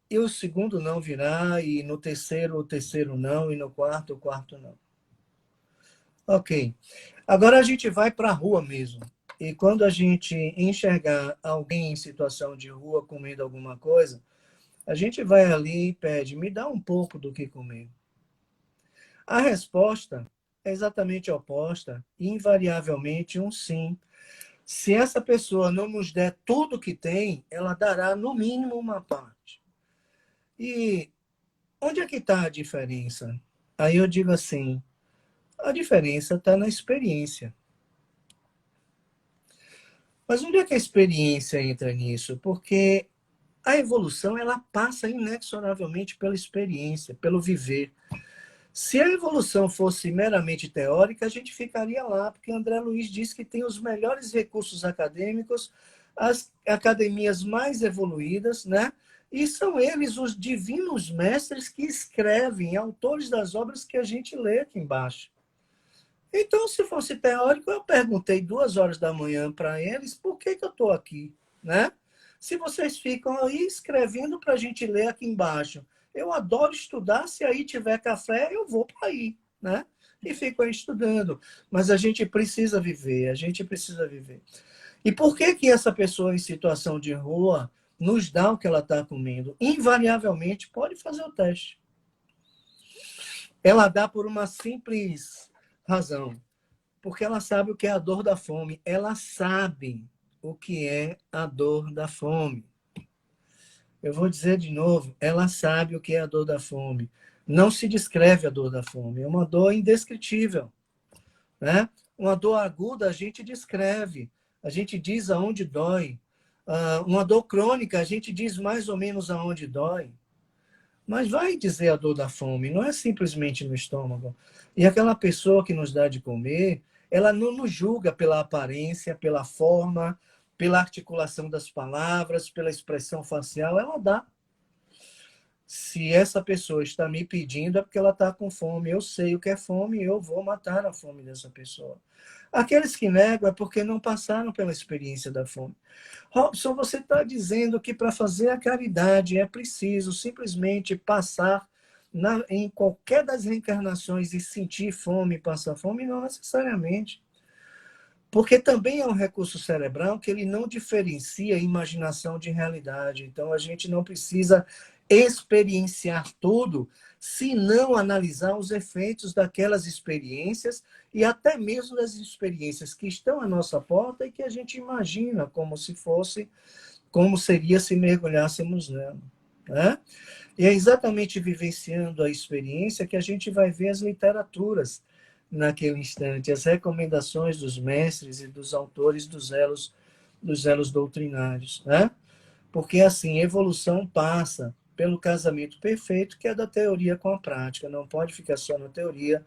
e o segundo não virá, e no terceiro, o terceiro não, e no quarto, o quarto não. Ok. Agora a gente vai para a rua mesmo. E quando a gente enxergar alguém em situação de rua comendo alguma coisa, a gente vai ali e pede, me dá um pouco do que comer. A resposta é exatamente oposta, invariavelmente um sim. Se essa pessoa não nos der tudo que tem, ela dará no mínimo uma parte. E onde é que está a diferença? Aí eu digo assim, a diferença está na experiência. Mas onde é que a experiência entra nisso? Porque a evolução ela passa inexoravelmente pela experiência, pelo viver. Se a evolução fosse meramente teórica, a gente ficaria lá, porque André Luiz diz que tem os melhores recursos acadêmicos, as academias mais evoluídas, né? E são eles os divinos mestres que escrevem, autores das obras que a gente lê aqui embaixo. Então, se fosse teórico, eu perguntei 2 horas da manhã para eles por que eu estou aqui, né? Se vocês ficam aí escrevendo para a gente ler aqui embaixo, eu adoro estudar, se aí tiver café, eu vou para aí, né? E fico aí estudando. Mas a gente precisa viver, a gente precisa viver. E por que essa pessoa em situação de rua nos dá o que ela está comendo? Invariavelmente, pode fazer o teste. Ela dá por uma simples razão. Porque ela sabe o que é a dor da fome. Ela sabe o que é a dor da fome. Eu vou dizer de novo, ela sabe o que é a dor da fome. Não se descreve a dor da fome, é uma dor indescritível, né? Uma dor aguda a gente descreve, a gente diz aonde dói. Uma dor crônica a gente diz mais ou menos aonde dói. mas vai dizer a dor da fome, não é simplesmente no estômago. E aquela pessoa que nos dá de comer, ela não nos julga pela aparência, pela forma, pela articulação das palavras, pela expressão facial, ela dá. Se essa pessoa está me pedindo, é porque ela está com fome. Eu sei o que é fome e eu vou matar a fome dessa pessoa. Aqueles que negam é porque não passaram pela experiência da fome. Robson, você está dizendo que para fazer a caridade é preciso simplesmente passar em qualquer das reencarnações e sentir fome, passar fome? Não necessariamente. Porque também é um recurso cerebral que ele não diferencia imaginação de realidade. Então, a gente não precisa experienciar tudo, se não analisar os efeitos daquelas experiências e até mesmo das experiências que estão à nossa porta e que a gente imagina como se fosse, como seria se mergulhássemos nela, né? E é exatamente vivenciando a experiência que a gente vai ver as literaturas naquele instante, as recomendações dos mestres e dos autores dos elos doutrinários, né? Porque, assim, evolução passa pelo casamento perfeito, que é da teoria com a prática, não pode ficar só na teoria.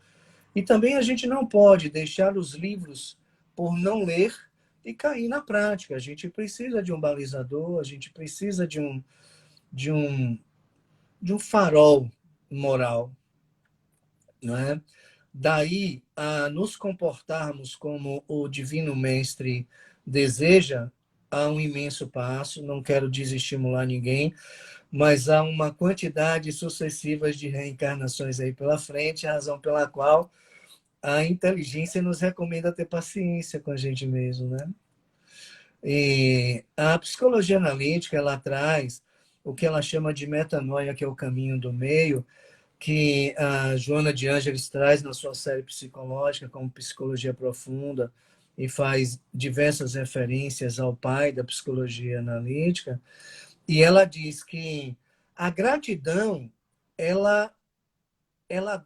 E também a gente não pode deixar os livros por não ler e cair na prática. A gente precisa de um balizador, a gente precisa de um, de um farol moral, não é? Daí a nos comportarmos como o Divino Mestre deseja, há um imenso passo, não quero desestimular ninguém, mas há uma quantidade sucessiva de reencarnações aí pela frente, a razão pela qual a inteligência nos recomenda ter paciência com a gente mesmo, né? E a psicologia analítica, ela traz o que ela chama de metanoia, que é o caminho do meio, que a Joana de Ângeles traz na sua série psicológica como psicologia profunda e faz diversas referências ao pai da psicologia analítica. E ela diz que a gratidão, ela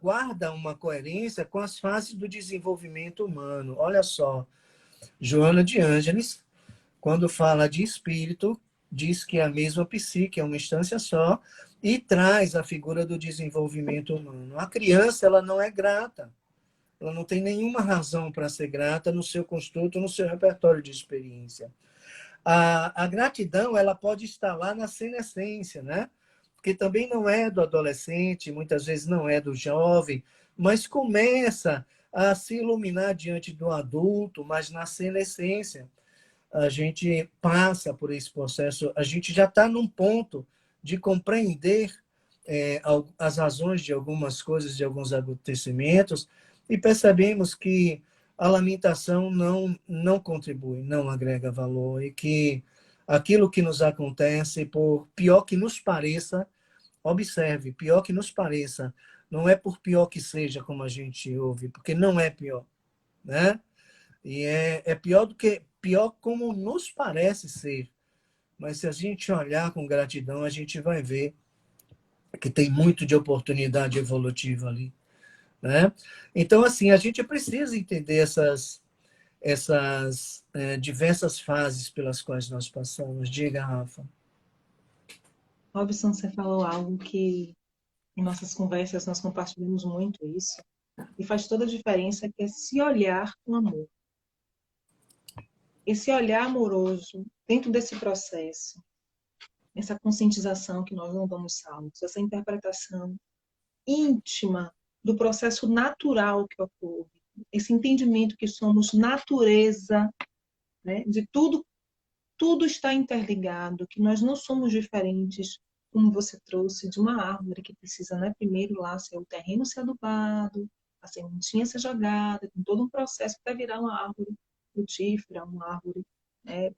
guarda uma coerência com as fases do desenvolvimento humano. Olha só, Joana de Ângeles, quando fala de espírito, diz que é a mesma psique, é uma instância só, e traz a figura do desenvolvimento humano. A criança, ela não é grata. Ela não tem nenhuma razão para ser grata no seu construto, no seu repertório de experiência. A gratidão, ela pode estar lá na senescência, né? Porque também não é do adolescente, muitas vezes não é do jovem, mas começa a se iluminar diante do adulto, mas na senescência. A gente passa por esse processo, a gente já está num ponto de compreender as razões de algumas coisas, de alguns acontecimentos, e percebemos que a lamentação não contribui, não agrega valor, e que aquilo que nos acontece, por pior que nos pareça, observe, pior que nos pareça, não é por pior que seja como a gente ouve, porque não é pior, né? E é pior como nos parece ser. Mas se a gente olhar com gratidão, a gente vai ver que tem muito de oportunidade evolutiva ali, né? Então, assim, a gente precisa entender essas diversas fases pelas quais nós passamos. Diga, Rafa.
Robson, você falou algo que em nossas conversas nós compartilhamos muito isso, e faz toda a diferença, que é se olhar com amor. Esse olhar amoroso dentro desse processo, essa conscientização que nós não vamos salvos, essa interpretação íntima do processo natural que ocorre, esse entendimento que somos natureza, né, de tudo está interligado, que nós não somos diferentes, como você trouxe, de uma árvore que precisa, né, primeiro lá ser o terreno ser adubado, a sementinha ser jogada, tem todo um processo para virar uma árvore frutífera, uma árvore, né,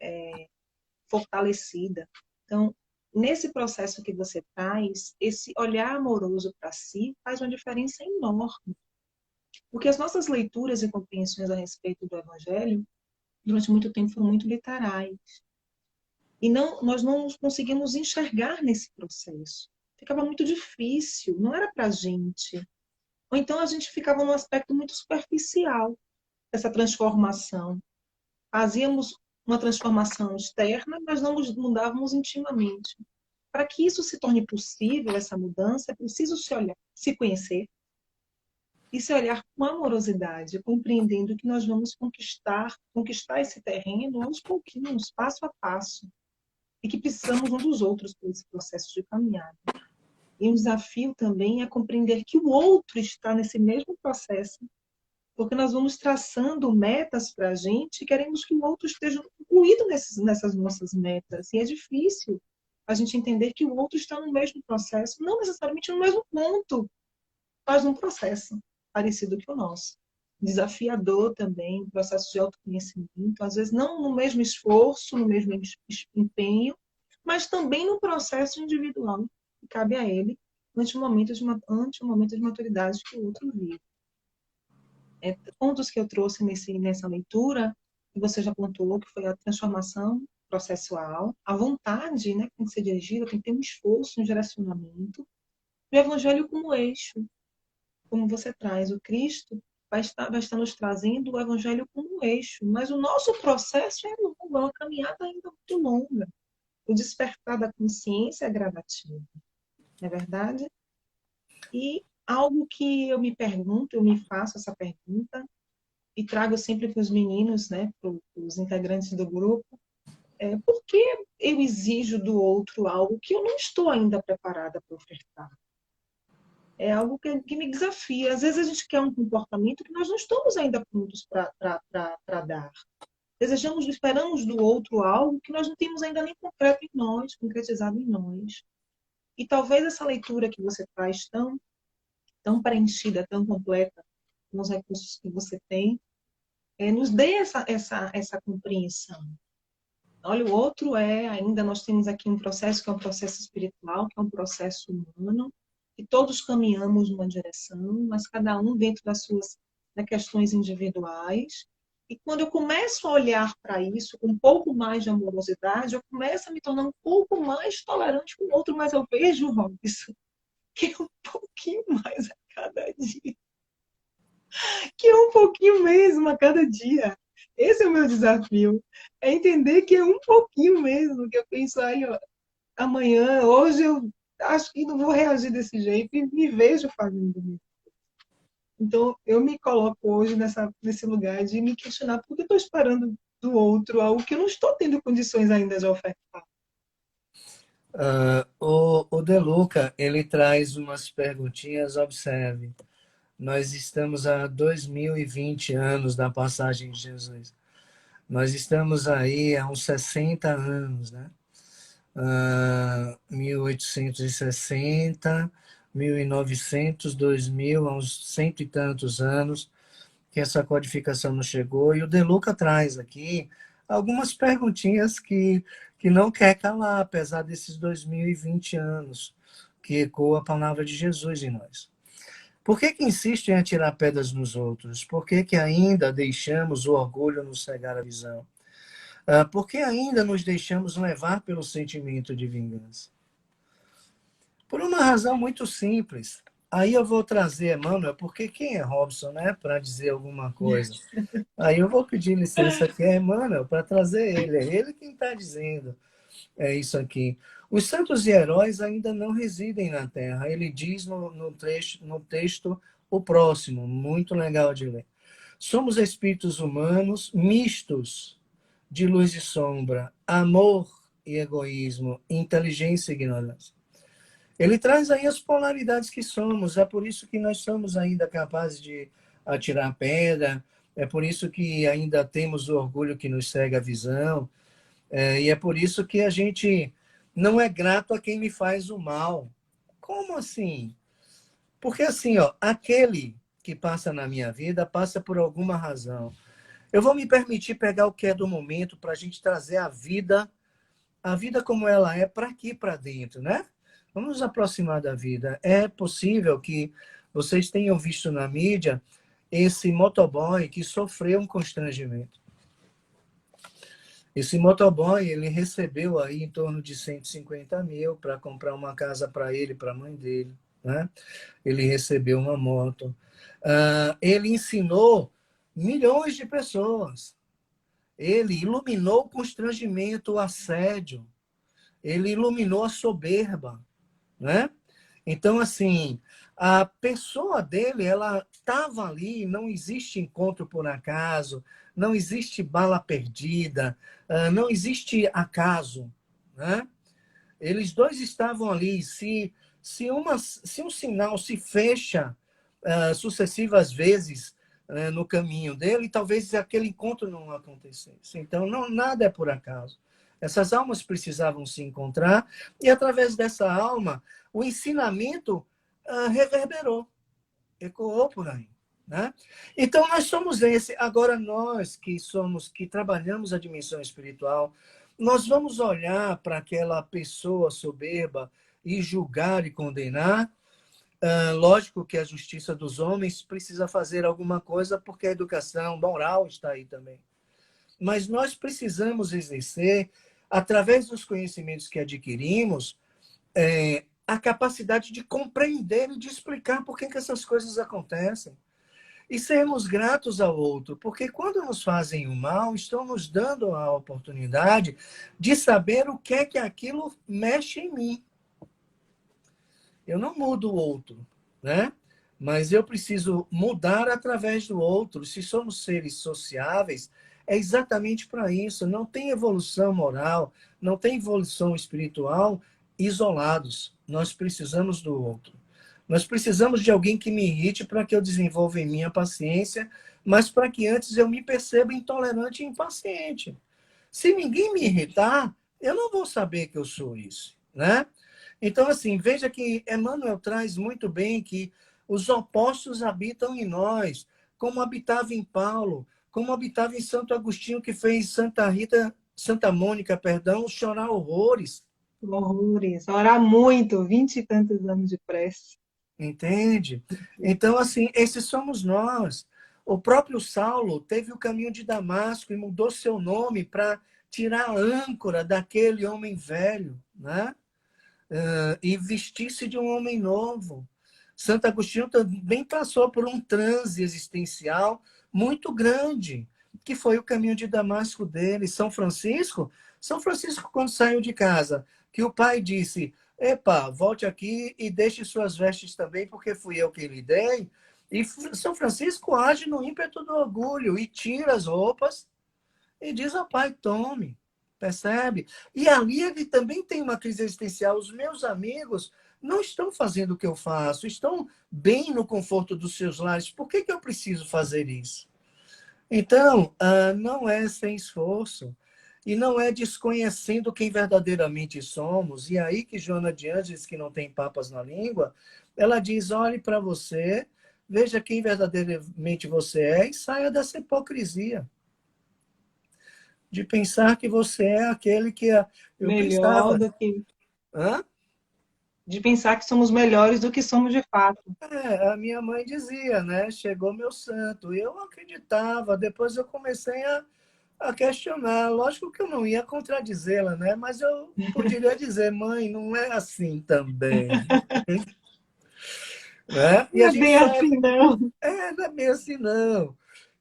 fortalecida. Então, nesse processo que você traz, esse olhar amoroso para si faz uma diferença enorme. Porque as nossas leituras e compreensões a respeito do Evangelho, durante muito tempo, foram muito literais. E nós não conseguimos enxergar nesse processo. Ficava muito difícil, não era para a gente. Ou então a gente ficava num aspecto muito superficial dessa transformação. Fazíamos uma transformação externa, mas não nos mudávamos intimamente. para que isso se torne possível, essa mudança, é preciso se olhar, se conhecer e se olhar com amorosidade, compreendendo que nós vamos conquistar esse terreno aos pouquinhos, passo a passo, e que precisamos um dos outros por esse processo de caminhada. E o desafio também é compreender que o outro está nesse mesmo processo, porque nós vamos traçando metas para a gente e queremos que o outro esteja incluído nessas nossas metas. E é difícil a gente entender que o outro está no mesmo processo, não necessariamente no mesmo ponto, mas num processo parecido que o nosso. Desafiador também, processo de autoconhecimento, às vezes não no mesmo esforço, no mesmo empenho, mas também no processo individual que cabe a ele ante o momento de maturidade que o outro vive. Pontos que eu trouxe nessa leitura, que você já pontuou, que foi a transformação processual, a vontade, né, que tem que ser dirigida, tem que ter um esforço, um direcionamento, o evangelho como eixo, como você traz, o Cristo vai estar nos trazendo o evangelho como eixo, mas o nosso processo é longo, é uma caminhada ainda muito longa. O despertar da consciência é gradativo, não é verdade? E algo que eu me pergunto, eu me faço essa pergunta, e trago sempre para os meninos, né, para os integrantes do grupo, por que eu exijo do outro algo que eu não estou ainda preparada para ofertar? É algo que me desafia. Às vezes a gente quer um comportamento que nós não estamos ainda prontos para dar. Desejamos, esperamos do outro algo que nós não temos ainda nem concreto em nós, concretizado em nós. E talvez essa leitura que você traz tão preenchida, tão completa, com os recursos que você tem, nos dê essa compreensão. Olha, o outro ainda nós temos aqui um processo que é um processo espiritual, que é um processo humano, que todos caminhamos numa direção, mas cada um dentro das suas questões individuais. E quando eu começo a olhar para isso com um pouco mais de amorosidade, eu começo a me tornar um pouco mais tolerante com o outro, mas eu vejo, Robson, que é um pouquinho mais a cada dia. Que é um pouquinho mesmo a cada dia. Esse é o meu desafio. É entender que é um pouquinho mesmo, que eu penso, amanhã, hoje eu acho que não vou reagir desse jeito e me vejo fazendo isso. Então, eu me coloco hoje nesse lugar de me questionar por que estou esperando do outro algo que eu não estou tendo condições ainda de ofertar.
O De Luca, ele traz umas perguntinhas, observe. Nós estamos há 2020 anos da passagem de Jesus. Nós estamos aí há uns 60 anos, né? 1860, 1900, 2000, há uns cento e tantos anos que essa codificação não chegou. E o De Luca traz aqui algumas perguntinhas que não quer calar, apesar desses 2020 anos que ecoa a palavra de Jesus em nós. Por que insiste em atirar pedras nos outros? Por que ainda deixamos o orgulho nos cegar a visão? Por que ainda nos deixamos levar pelo sentimento de vingança? Por uma razão muito simples. Aí eu vou trazer Emmanuel, porque quem é Robson, né, para dizer alguma coisa? Aí eu vou pedir licença aqui a Emmanuel para trazer ele. É ele quem está dizendo isso aqui. Os santos e heróis ainda não residem na Terra. Ele diz no texto o próximo, muito legal de ler. Somos espíritos humanos mistos de luz e sombra, amor e egoísmo, inteligência e ignorância. Ele traz aí as polaridades que somos, é por isso que nós somos ainda capazes de atirar pedra, é por isso que ainda temos o orgulho que nos cega a visão, e é por isso que a gente não é grato a quem me faz o mal. Como assim? Porque assim, aquele que passa na minha vida passa por alguma razão. Eu vou me permitir pegar o que é do momento para a gente trazer a vida como ela é para aqui, para dentro, né? Vamos nos aproximar da vida. É possível que vocês tenham visto na mídia esse motoboy que sofreu um constrangimento. Esse motoboy, ele recebeu aí em torno de 150 mil para comprar uma casa para ele e para a mãe dele, né? Ele recebeu uma moto. Ele ensinou milhões de pessoas. Ele iluminou o constrangimento, o assédio. ele iluminou a soberba, né? Então, assim, a pessoa dele, ela estava ali, não existe encontro por acaso, não existe bala perdida, não existe acaso, né? Eles dois estavam ali. Se um sinal se fecha sucessivas vezes no caminho dele, talvez aquele encontro não acontecesse. Então, não, nada é por acaso. Essas almas precisavam se encontrar e, através dessa alma, o ensinamento reverberou, ecoou por aí. Né? Então, nós somos esse. Agora, nós que trabalhamos a dimensão espiritual, nós vamos olhar para aquela pessoa soberba e julgar e condenar. Lógico que a justiça dos homens precisa fazer alguma coisa, porque a educação moral está aí também. Mas nós precisamos exercer, através dos conhecimentos que adquirimos, a capacidade de compreender e de explicar por que essas coisas acontecem. E sermos gratos ao outro, porque quando nos fazem o mal, estão nos dando a oportunidade de saber o que é que aquilo mexe em mim. Eu não mudo o outro, né? Mas eu preciso mudar através do outro. Se somos seres sociáveis, é exatamente para isso. Não tem evolução moral, não tem evolução espiritual isolados. Nós precisamos do outro. Nós precisamos de alguém que me irrite para que eu desenvolva em mim a paciência, mas para que antes eu me perceba intolerante e impaciente. Se ninguém me irritar, eu não vou saber que eu sou isso, né? Então, assim, veja que Emmanuel traz muito bem que os opostos habitam em nós, como habitava em Paulo, como habitava em Santo Agostinho, que fez Santa Mônica, perdão, chorar horrores.
Horrores. Orar muito, 20 e tantos anos de prece.
Entende? Então, assim, esses somos nós. O próprio Saulo teve o caminho de Damasco e mudou seu nome para tirar a âncora daquele homem velho, né? E vestir-se de um homem novo. Santo Agostinho também passou por um transe existencial muito grande, que foi o caminho de Damasco dele. São Francisco, quando saiu de casa, que o pai disse: epa, volte aqui e deixe suas vestes também, porque fui eu que lhe dei. E São Francisco age no ímpeto do orgulho e tira as roupas e diz ao pai: tome. Percebe? E ali ele também tem uma crise existencial. Os meus amigos não estão fazendo o que eu faço, estão bem no conforto dos seus lares. Por que eu preciso fazer isso? Então, não é sem esforço. E não é desconhecendo quem verdadeiramente somos. E aí que Joana de Ângeles, que não tem papas na língua, ela diz: olhe para você, veja quem verdadeiramente você é e saia dessa hipocrisia de pensar que você é aquele que eu
Melhor
pensava.
do que...
Hã?
De pensar que somos melhores do que somos de fato.
A minha mãe dizia, né? Chegou meu santo. E eu acreditava. Depois eu comecei a questionar. Lógico que eu não ia contradizê-la, né? Mas eu poderia dizer: mãe, não é assim também. Né? E
Não
a
é
gente
bem
só
assim, não.
não é bem assim, não.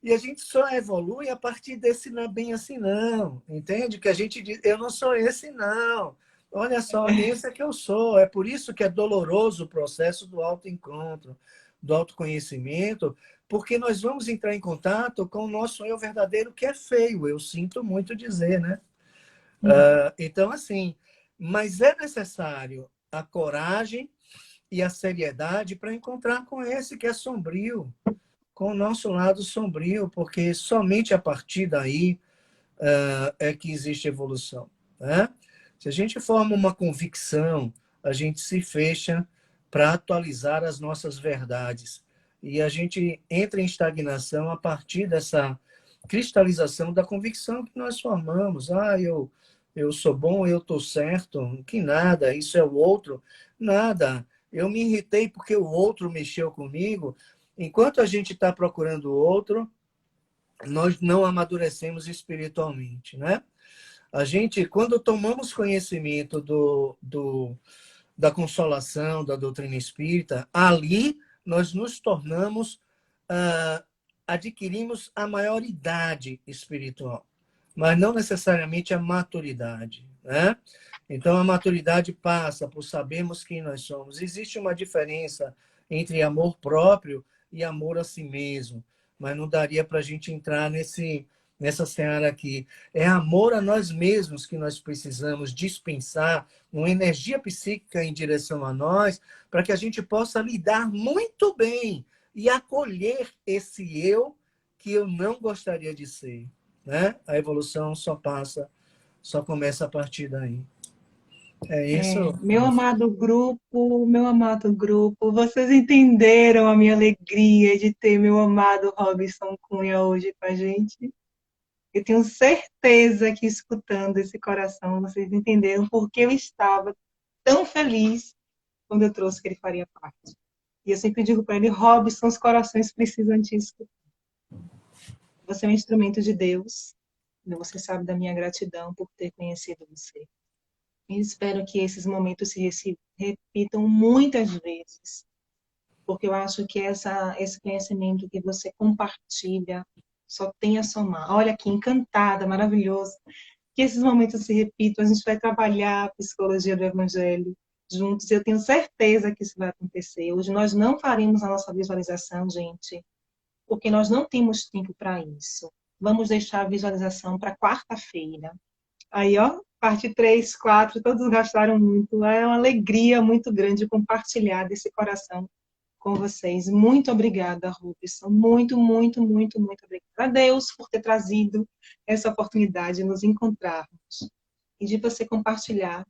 E a gente só evolui a partir desse não é bem assim, não. Entende? Que a gente diz: eu não sou esse, não. Olha só, esse é que eu sou. É por isso que é doloroso o processo do autoencontro, do autoconhecimento, porque nós vamos entrar em contato com o nosso eu verdadeiro, que é feio. Eu sinto muito dizer, né? Então, assim, mas é necessário a coragem e a seriedade para encontrar com esse que é sombrio, com o nosso lado sombrio, porque somente a partir daí é que existe evolução. Né? Se a gente forma uma convicção, a gente se fecha para atualizar as nossas verdades. E a gente entra em estagnação a partir dessa cristalização da convicção que nós formamos. Eu sou bom, eu estou certo, que nada, isso é o outro. Nada. Eu me irritei porque o outro mexeu comigo. Enquanto a gente está procurando o outro, nós não amadurecemos espiritualmente, né? A gente, quando tomamos conhecimento da consolação, da doutrina espírita, ali nós nos tornamos, adquirimos a maioridade espiritual, mas não necessariamente a maturidade, né? Então, a maturidade passa por sabermos quem nós somos. Existe uma diferença entre amor próprio e amor a si mesmo, mas não daria para a gente entrar nessa seara aqui. É amor a nós mesmos que nós precisamos dispensar, uma energia psíquica em direção a nós, para que a gente possa lidar muito bem e acolher esse eu que eu não gostaria de ser. Né? A evolução só começa a partir daí. É isso?
Meu amado grupo, vocês entenderam a minha alegria de ter meu amado Robson Cunha hoje com a gente? Eu tenho certeza que escutando esse coração, vocês entenderam porque eu estava tão feliz quando eu trouxe que ele faria parte. E eu sempre digo para ele, Robson, os corações precisam te escutar. Você é um instrumento de Deus. Você sabe da minha gratidão por ter conhecido você. E espero que esses momentos se repitam muitas vezes, porque eu acho que esse conhecimento que você compartilha só tem a somar. Olha aqui, encantada, maravilhoso. Que esses momentos se repitam, a gente vai trabalhar a psicologia do Evangelho juntos. Eu tenho certeza que isso vai acontecer. Hoje nós não faremos a nossa visualização, gente, porque nós não temos tempo para isso. Vamos deixar a visualização para quarta-feira. Aí, ó, parte 3, 4, todos gastaram muito. É uma alegria muito grande compartilhar desse coração com vocês. Muito obrigada, Robson. Muito, muito, muito, muito obrigada a Deus por ter trazido essa oportunidade de nos encontrarmos e de você compartilhar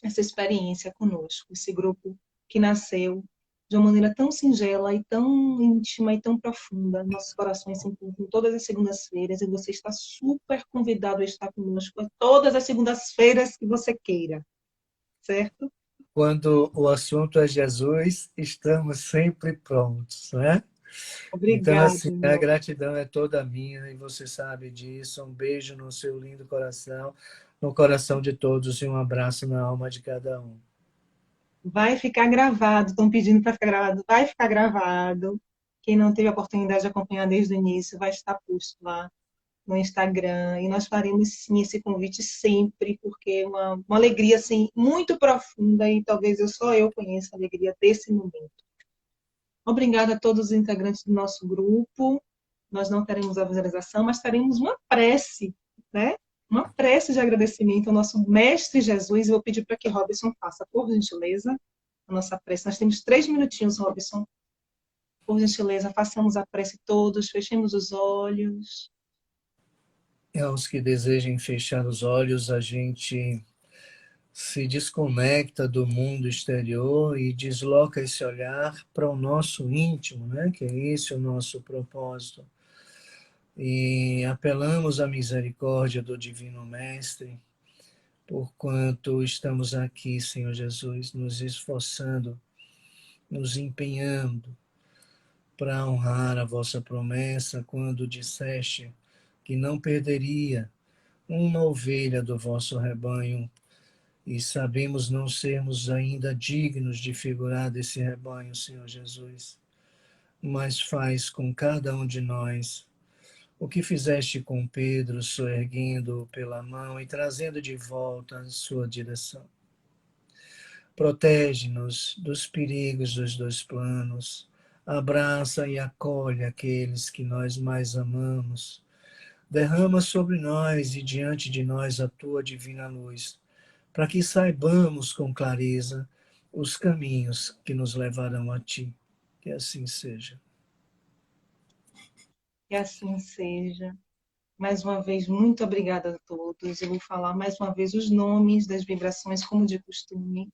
essa experiência conosco, esse grupo que nasceu de uma maneira tão singela e tão íntima e tão profunda. Nossos corações se encontram todas as segundas-feiras e você está super convidado a estar conosco todas as segundas-feiras que você queira, certo?
Quando o assunto é Jesus, estamos sempre prontos, né? Então,
Obrigada,
assim, a
meu.
gratidão é toda minha e você sabe disso. Um beijo no seu lindo coração, no coração de todos e um abraço na alma de cada um.
Vai ficar gravado, estão pedindo para ficar gravado, vai ficar gravado. Quem não teve a oportunidade de acompanhar desde o início, vai estar posto lá no Instagram, e nós faremos sim esse convite sempre, porque é uma alegria assim, muito profunda, e talvez só eu conheça a alegria desse momento. Obrigada a todos os integrantes do nosso grupo. Nós não teremos a visualização, mas teremos uma prece, né? Uma prece de agradecimento ao nosso Mestre Jesus. Eu vou pedir para que Robson faça, por gentileza, a nossa prece. Nós temos 3 minutinhos, Robson. Por gentileza, façamos a prece todos, fechemos os olhos.
E aos que desejem fechar os olhos, a gente se desconecta do mundo exterior e desloca esse olhar para o nosso íntimo, né? Que é esse o nosso propósito. E apelamos à misericórdia do Divino Mestre, porquanto estamos aqui, Senhor Jesus, nos esforçando, nos empenhando para honrar a vossa promessa quando disseste que não perderia uma ovelha do vosso rebanho, e sabemos não sermos ainda dignos de figurar desse rebanho, Senhor Jesus, mas faz com cada um de nós o que fizeste com Pedro, soerguendo-o pela mão e trazendo de volta a sua direção. Protege-nos dos perigos dos dois planos, abraça e acolhe aqueles que nós mais amamos. Derrama sobre nós e diante de nós a tua divina luz, para que saibamos com clareza os caminhos que nos levarão a ti. Que assim seja.
Que assim seja. Mais uma vez, muito obrigada a todos. Eu vou falar mais uma vez os nomes das vibrações, como de costume.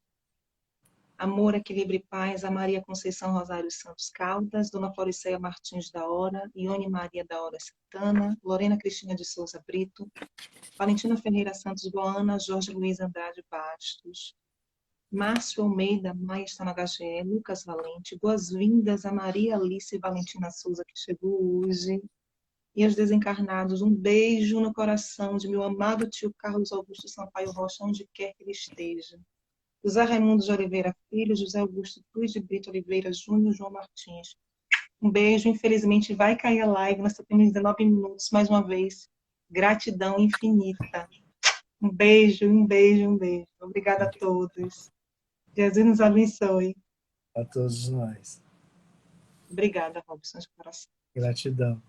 Amor, Equilíbrio e Paz, a Maria Conceição Rosário Santos Caldas, Dona Floriceia Martins da Hora, Ione Maria da Hora Santana, Lorena Cristina de Souza Brito, Valentina Ferreira Santos Goana, Jorge Luiz Andrade Bastos, Márcio Almeida, Maia está na HGE, Lucas Valente, boas-vindas a Maria Alice Valentina Souza, que chegou hoje, e aos desencarnados, um beijo no coração de meu amado tio Carlos Augusto Sampaio Rocha, onde quer que ele esteja. José Raimundo de Oliveira Filho, José Augusto Cruz de Brito Oliveira Júnior, João Martins. Um beijo, infelizmente vai cair a live, nós só temos 19 minutos, mais uma vez, gratidão infinita. Um beijo, um beijo, um beijo. Obrigada a todos. Jesus nos abençoe.
A todos nós.
Obrigada, Robson, de coração.
Gratidão.